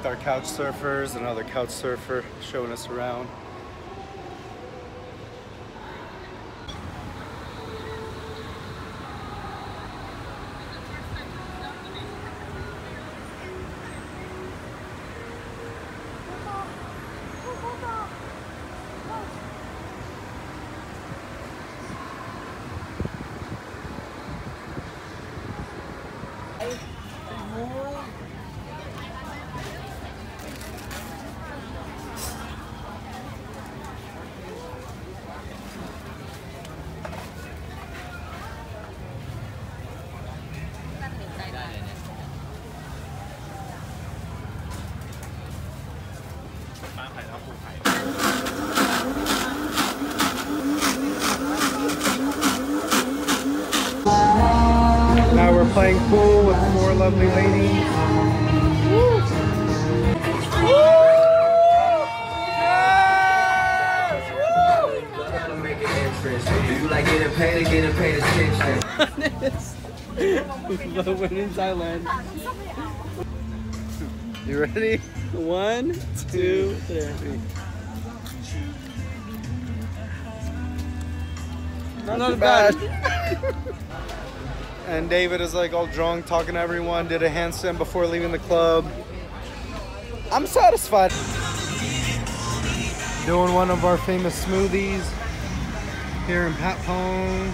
our couch surfers, another couch surfer showing us around. Now we're playing pool with 4 lovely ladies. Woo! Women's Island. You ready? 1, 2, 3. Not bad. And David is like all drunk, talking to everyone, did a handstand before leaving the club. I'm satisfied. Doing one of our famous smoothies here in Patpong.